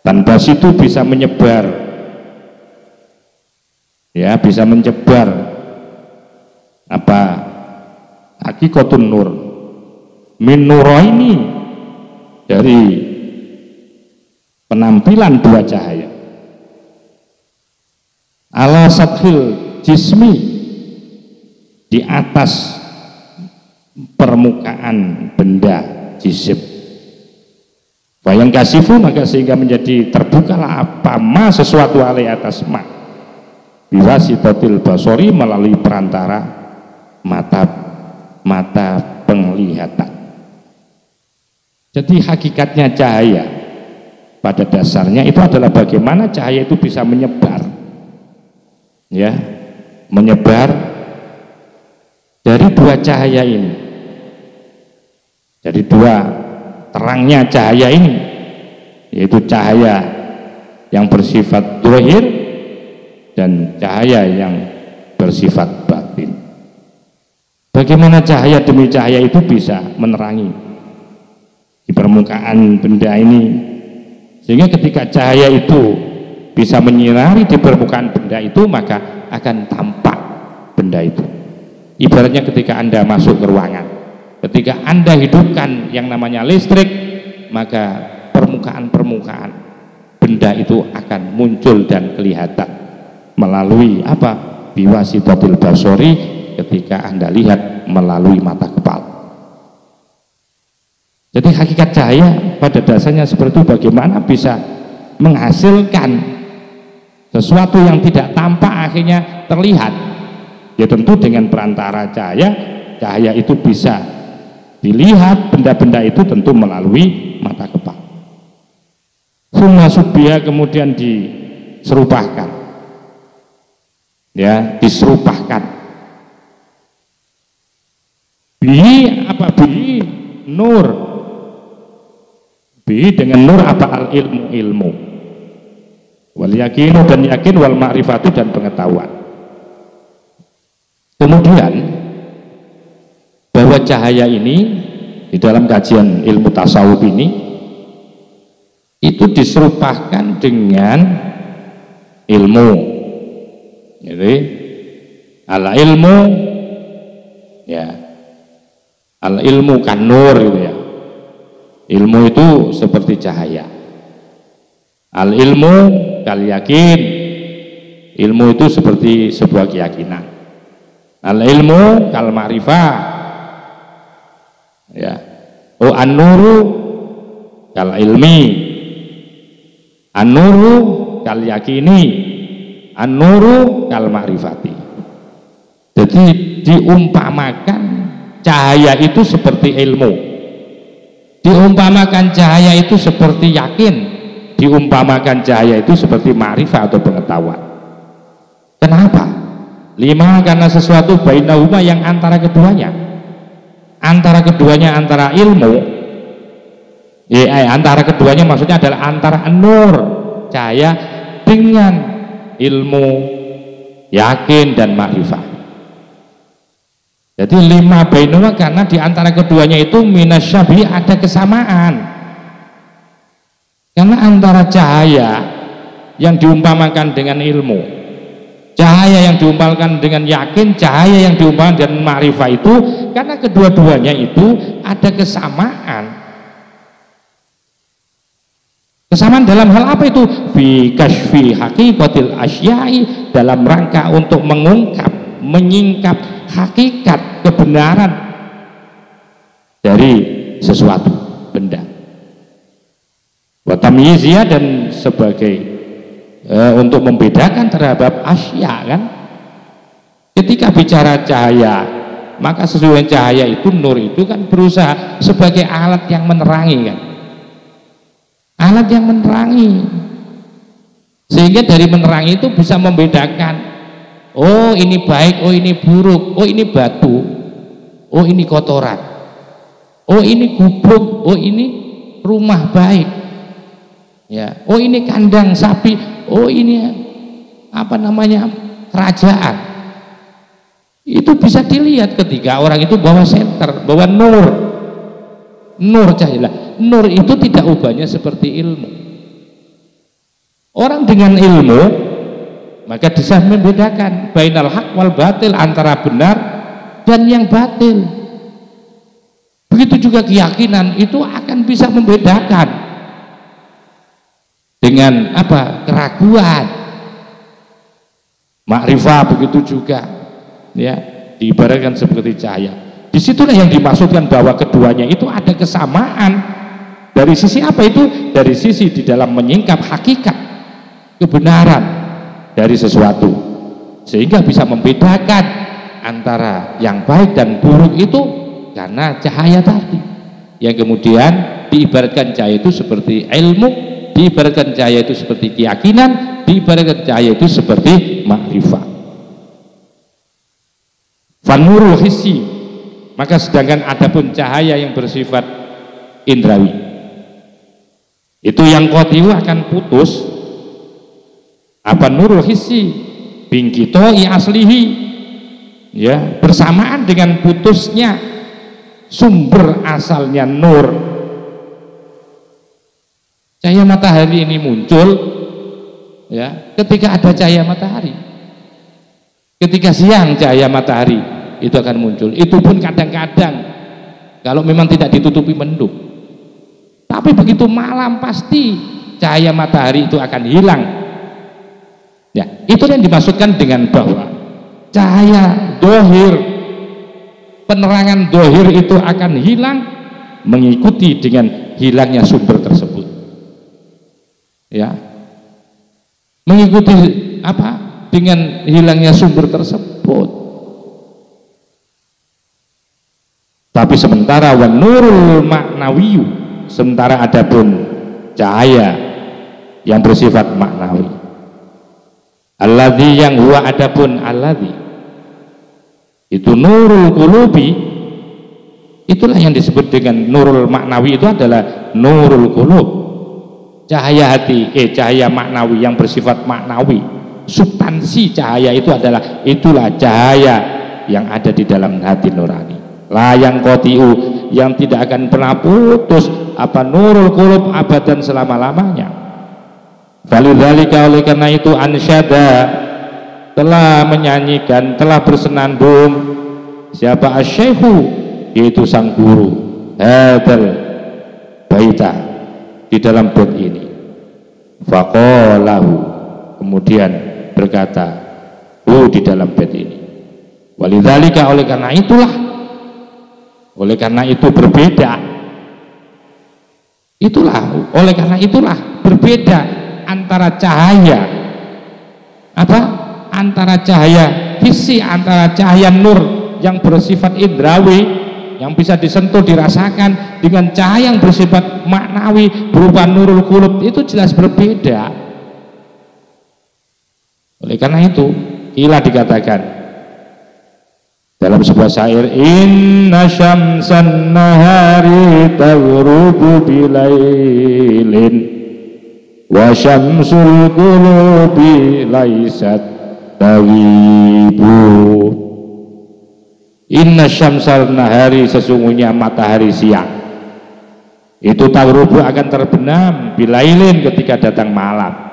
tanpa situ bisa menyebar, ya, bisa menyebar apa hakikatun nur min nuraini, dari penampilan dua cahaya, ala sathil jismi, di atas permukaan benda jisim. Bayang kasifu, maka sehingga menjadi terbukalah apa ma, sesuatu alai atas ma, biwasitatil basori, melalui perantara mata penglihatan. Jadi hakikatnya cahaya pada dasarnya itu adalah bagaimana cahaya itu bisa menyebar, ya, menyebar dari dua cahaya ini, dari dua terangnya cahaya ini, yaitu cahaya yang bersifat zahir dan cahaya yang bersifat batin. Bagaimana cahaya demi cahaya itu bisa menerangi di permukaan benda ini, sehingga ketika cahaya itu bisa menyinari di permukaan benda itu, maka akan tampak benda itu. Ibaratnya ketika Anda masuk ke ruangan, ketika Anda hidupkan yang namanya listrik, maka permukaan-permukaan benda itu akan muncul dan kelihatan melalui apa? Biwasitatil basori, ketika Anda lihat melalui mata kepala. Jadi hakikat cahaya pada dasarnya seperti itu, bagaimana bisa menghasilkan sesuatu yang tidak tampak akhirnya terlihat, Ya tentu dengan perantara cahaya itu bisa dilihat benda-benda itu tentu melalui mata kepala. Summa subbiha, kemudian diserupahkan, ya, diserupahkan. Bihi apa? Bihi nur. Bihi dengan nur apa? Al ilmu. Wal yakinu, dan yakin, wal ma'rifatu, dan pengetahuan. Kemudian bahwa cahaya ini di dalam kajian ilmu tasawuf ini itu diserupahkan dengan ilmu. Jadi al ilmu, ya, al ilmu kan nur gitu ya. Ilmu itu seperti cahaya. Al ilmu kal yakin, ilmu itu seperti sebuah keyakinan. Al ilmu kal ma'rifah, ya. Oh, an-nuru kal ilmi, an-nuru kal yakini, an-nuru kal ma'rifati. Jadi diumpamakan cahaya itu seperti ilmu, diumpamakan cahaya itu seperti yakin, diumpamakan cahaya itu seperti ma'rifah atau pengetahuan. Kenapa? Lima, karena sesuatu bainahuma, yang antara keduanya, antara ilmu, antara keduanya maksudnya adalah antara nur cahaya dengan ilmu yakin dan ma'rifah. Jadi lima bainahuma, karena di antara keduanya itu minasyabi, ada kesamaan. Karena antara cahaya yang diumpamakan dengan ilmu, cahaya yang diumpamakan dengan yakin, cahaya yang diumpamakan dengan ma'rifah itu, karena kedua-duanya itu ada kesamaan. Kesamaan dalam hal apa itu? Fi kashfi haqiqatil asyai, dalam rangka untuk mengungkap, menyingkap hakikat kebenaran dari sesuatu benda. Wa tamyiziyah, dan sebagai untuk membedakan terhadap asya, kan? Ketika bicara cahaya, maka sesuai cahaya itu, nur itu kan berusaha sebagai alat yang menerangi, kan? Alat yang menerangi, sehingga dari menerangi itu bisa membedakan, oh ini baik, oh ini buruk, oh ini batu, oh ini kotoran, oh ini gubuk, oh ini rumah baik, ya, oh ini kandang sapi, oh ini apa namanya, kerajaan. Itu bisa dilihat ketika orang itu bawa senter, bawa nur cahaya. Nur itu tidak ubahnya seperti ilmu. Orang dengan ilmu maka bisa membedakan bainal haq wal batil, antara benar dan yang batil. Begitu juga keyakinan itu akan bisa membedakan dengan apa? Keraguan. Ma'rifah begitu juga, ya, diibaratkan seperti cahaya. Disitulah yang dimaksudkan bahwa keduanya itu ada kesamaan. Dari sisi apa itu? Dari sisi di dalam menyingkap hakikat kebenaran dari sesuatu, sehingga bisa membedakan antara yang baik dan buruk itu karena cahaya tadi, yang kemudian diibaratkan cahaya itu seperti ilmu, diibaratkan cahaya itu seperti keyakinan, diibaratkan cahaya itu seperti ma'rifah. Fanurul hissi, maka sedangkan adapun cahaya yang bersifat indrawi, itu yang qati'u akan putus. Apa? Nurul hissi bingkitoi aslihi, ya, bersamaan dengan putusnya sumber asalnya nur. Cahaya matahari ini muncul, ya, ketika ada cahaya matahari. Ketika siang cahaya matahari itu akan muncul. Itu pun kadang-kadang kalau memang tidak ditutupi mendung. Tapi begitu malam pasti cahaya matahari itu akan hilang. Ya, itu yang dimaksudkan dengan bahwa cahaya dohir, penerangan dohir itu akan hilang mengikuti dengan hilangnya sumber tersebut. Ya, mengikuti apa? Dengan hilangnya sumber tersebut. Tapi sementara wa nurul maknawiyu, sementara adapun cahaya yang bersifat maknawi, alladzi yang huwa adapun alladzi itu nurul qulubi, itulah yang disebut dengan nurul maknawi, itu adalah nurul qulub, cahaya hati, cahaya maknawi yang bersifat maknawi. Substansi cahaya itu adalah itulah cahaya yang ada di dalam hati nurani. Layang kotiu, yang tidak akan pernah putus apa nurul qulub abadan selama-lamanya. Walidzalika, oleh karena itu ansyada, telah menyanyikan, telah bersenandung siapa asy-syaikhu, yaitu sang guru, hadzal baita, di dalam bait ini. Faqalahu, kemudian berkata di dalam bait ini. Walidzalika, oleh karena itu berbeda. Oleh karena itulah berbeda antara cahaya antara cahaya hissi, antara cahaya nur yang bersifat indrawi, yang bisa disentuh, dirasakan, dengan cahaya yang bersifat maknawi berupa nurul qulub, itu jelas berbeda. Oleh karena itu ila dikatakan dalam sebuah syair, inna syamsan nahari taghrubu bilailin wa syamsul qulubi laysat taghibu. Inna syamsan nahari, sesungguhnya matahari siang itu taghrubu akan terbenam bilailin, ketika datang malam.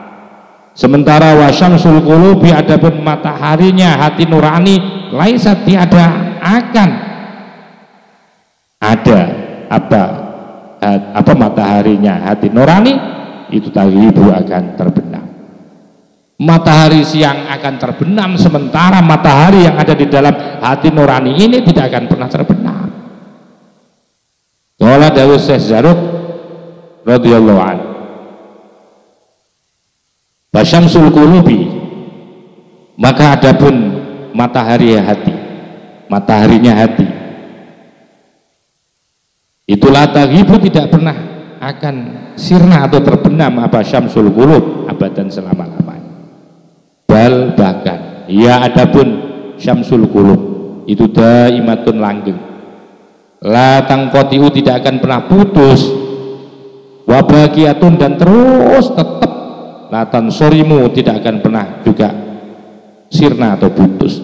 Sementara wa syamsul qulubi, adapun mataharinya hati nurani, laisat, tiada akan ada apa mataharinya hati nurani itu taghibu, akan terbenam. Matahari siang akan terbenam, sementara matahari yang ada di dalam hati nurani ini tidak akan pernah terbenam. Qala dawuh Syekh Zarruq radhiyallahu anhu, Basyamsul qulubi, maka adapun matahari hati, mataharinya hati, itulah taghibu, tidak pernah akan sirna atau terbenam apa syamsul qulub abadan selama-lamanya. Bal, bahkan ya adapun syamsul qulub itu daimatun, langgeng, la tangqotiu, tidak akan pernah putus, wabaqiyatun, dan terus tetap, latan sorimu, tidak akan pernah juga sirna atau putus.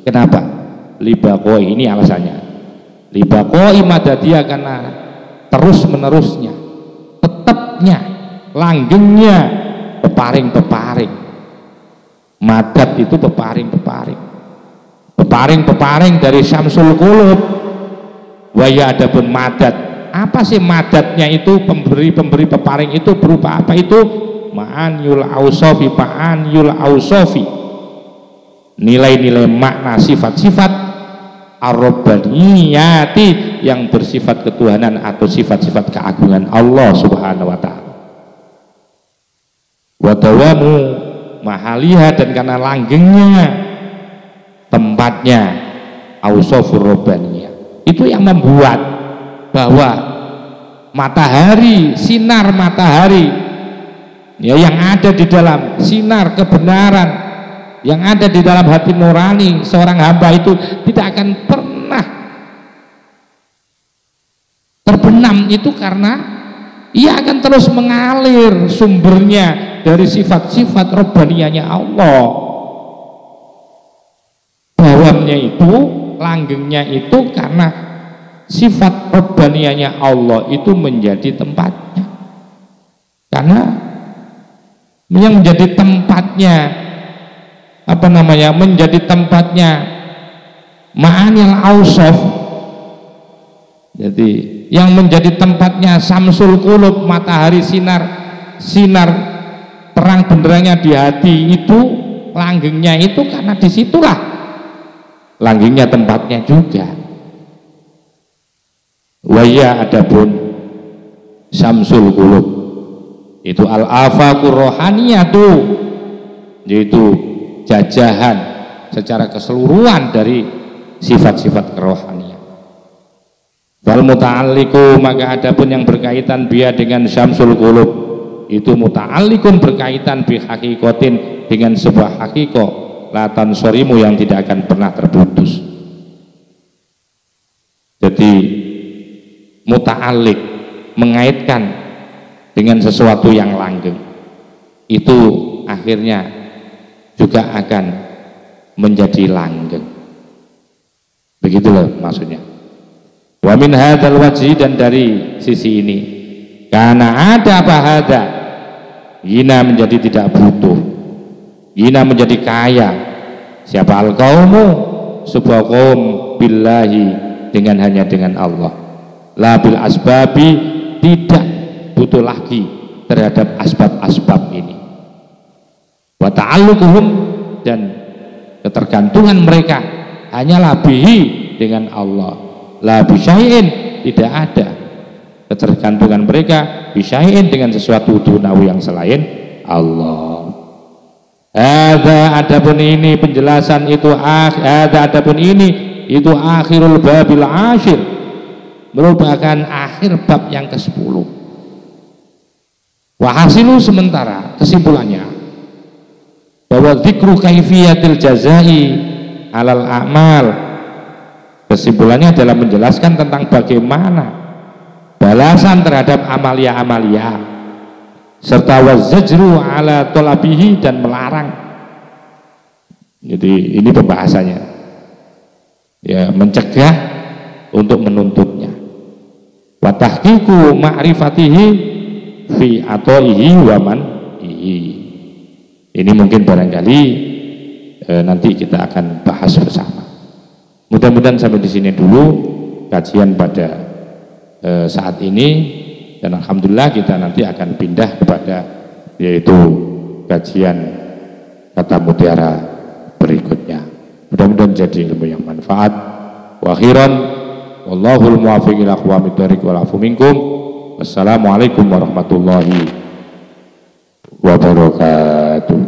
Kenapa? Libaqoi, ini alasannya, libaqoi madadiyah, karena terus menerusnya, tetapnya, langgengnya, peparing-peparing. Madad itu peparing-peparing, peparing-peparing dari syamsul qulub. Waya adapun madad, apa sih madatnya itu? Pemberi-pemberi peparing itu berupa apa itu? Ma'anyul ausofi, nilai-nilai makna, sifat-sifat ar-rabbaniyati, yang bersifat ketuhanan atau sifat-sifat keagungan Allah subhanahu wa ta'ala. Wa dawamu mahaliha, dan karena langgengnya tempatnya ausofur rabbaniyah, itu yang membuat bahwa matahari, sinar matahari ya, yang ada di dalam sinar kebenaran yang ada di dalam hati nurani seorang hamba itu tidak akan pernah terbenam, itu karena ia akan terus mengalir sumbernya dari sifat-sifat robbaniyahnya Allah. Bawamnya itu, langgengnya itu karena sifat robbaniyahnya Allah itu menjadi tempatnya, karena yang menjadi tempatnya menjadi tempatnya ma'anil ausaf, jadi yang menjadi tempatnya samsul qulub, matahari sinar terang benderangnya di hati itu, langgengnya itu, karena disitulah langgengnya tempatnya juga. Waya adapun samsul qulub itu al-afaqur rohaniyatu, yaitu jajahan secara keseluruhan dari sifat-sifat kerohanian. Wal muta'alliqu, maka adapun yang berkaitan biya dengan syamsul qulub, itu muta'alliqun, berkaitan bi haqiqatin, dengan sebuah haqiqah la tansorimu, yang tidak akan pernah terputus. Jadi muta'alliq, mengaitkan dengan sesuatu yang langgeng, itu akhirnya juga akan menjadi langgeng. Begitulah maksudnya. Wa min hadzal wajhi, dan dari sisi ini, karena ada apa hada, gina menjadi tidak butuh, gina menjadi kaya. Siapa al-qaumu, sebuah kaum, billahi, dengan hanya dengan Allah, la bil asbabi, tidak butuh lagi terhadap asbab-asbab ini. Wa ta'alluquhum, dan ketergantungan mereka hanyalah bihi, dengan Allah. La bisyai'in, tidak ada ketergantungan mereka bisyai'in, dengan sesuatu dunawi yang selain Allah. Hadza, adapun ini penjelasan itu, hadza adapun ini itu akhirul babil asyir, merupakan akhir bab yang ke-10. Wa hasilu, sementara kesimpulannya bahwa dzikru kaifiyatil jazai alal a'mal, kesimpulannya adalah menjelaskan tentang bagaimana balasan terhadap amalia-amalia, serta wazajru ala tolabihi, dan melarang. Jadi ini pembahasannya, ya, mencegah untuk menuntutnya. Wa tahqiqu ma'rifatihi fi atoihi wa man'ihi. Ini mungkin barangkali nanti kita akan bahas bersama. Mudah-mudahan sampai di sini dulu kajian pada saat ini, dan alhamdulillah kita nanti akan pindah kepada yaitu kajian kata mutiara berikutnya. Mudah-mudahan jadi ilmu yang manfaat. Wa akhiran, wallahul muwaffiq ila aqwamit thoriq wal afu minkum. Wassalamualaikum warahmatullahi wabarakatuh.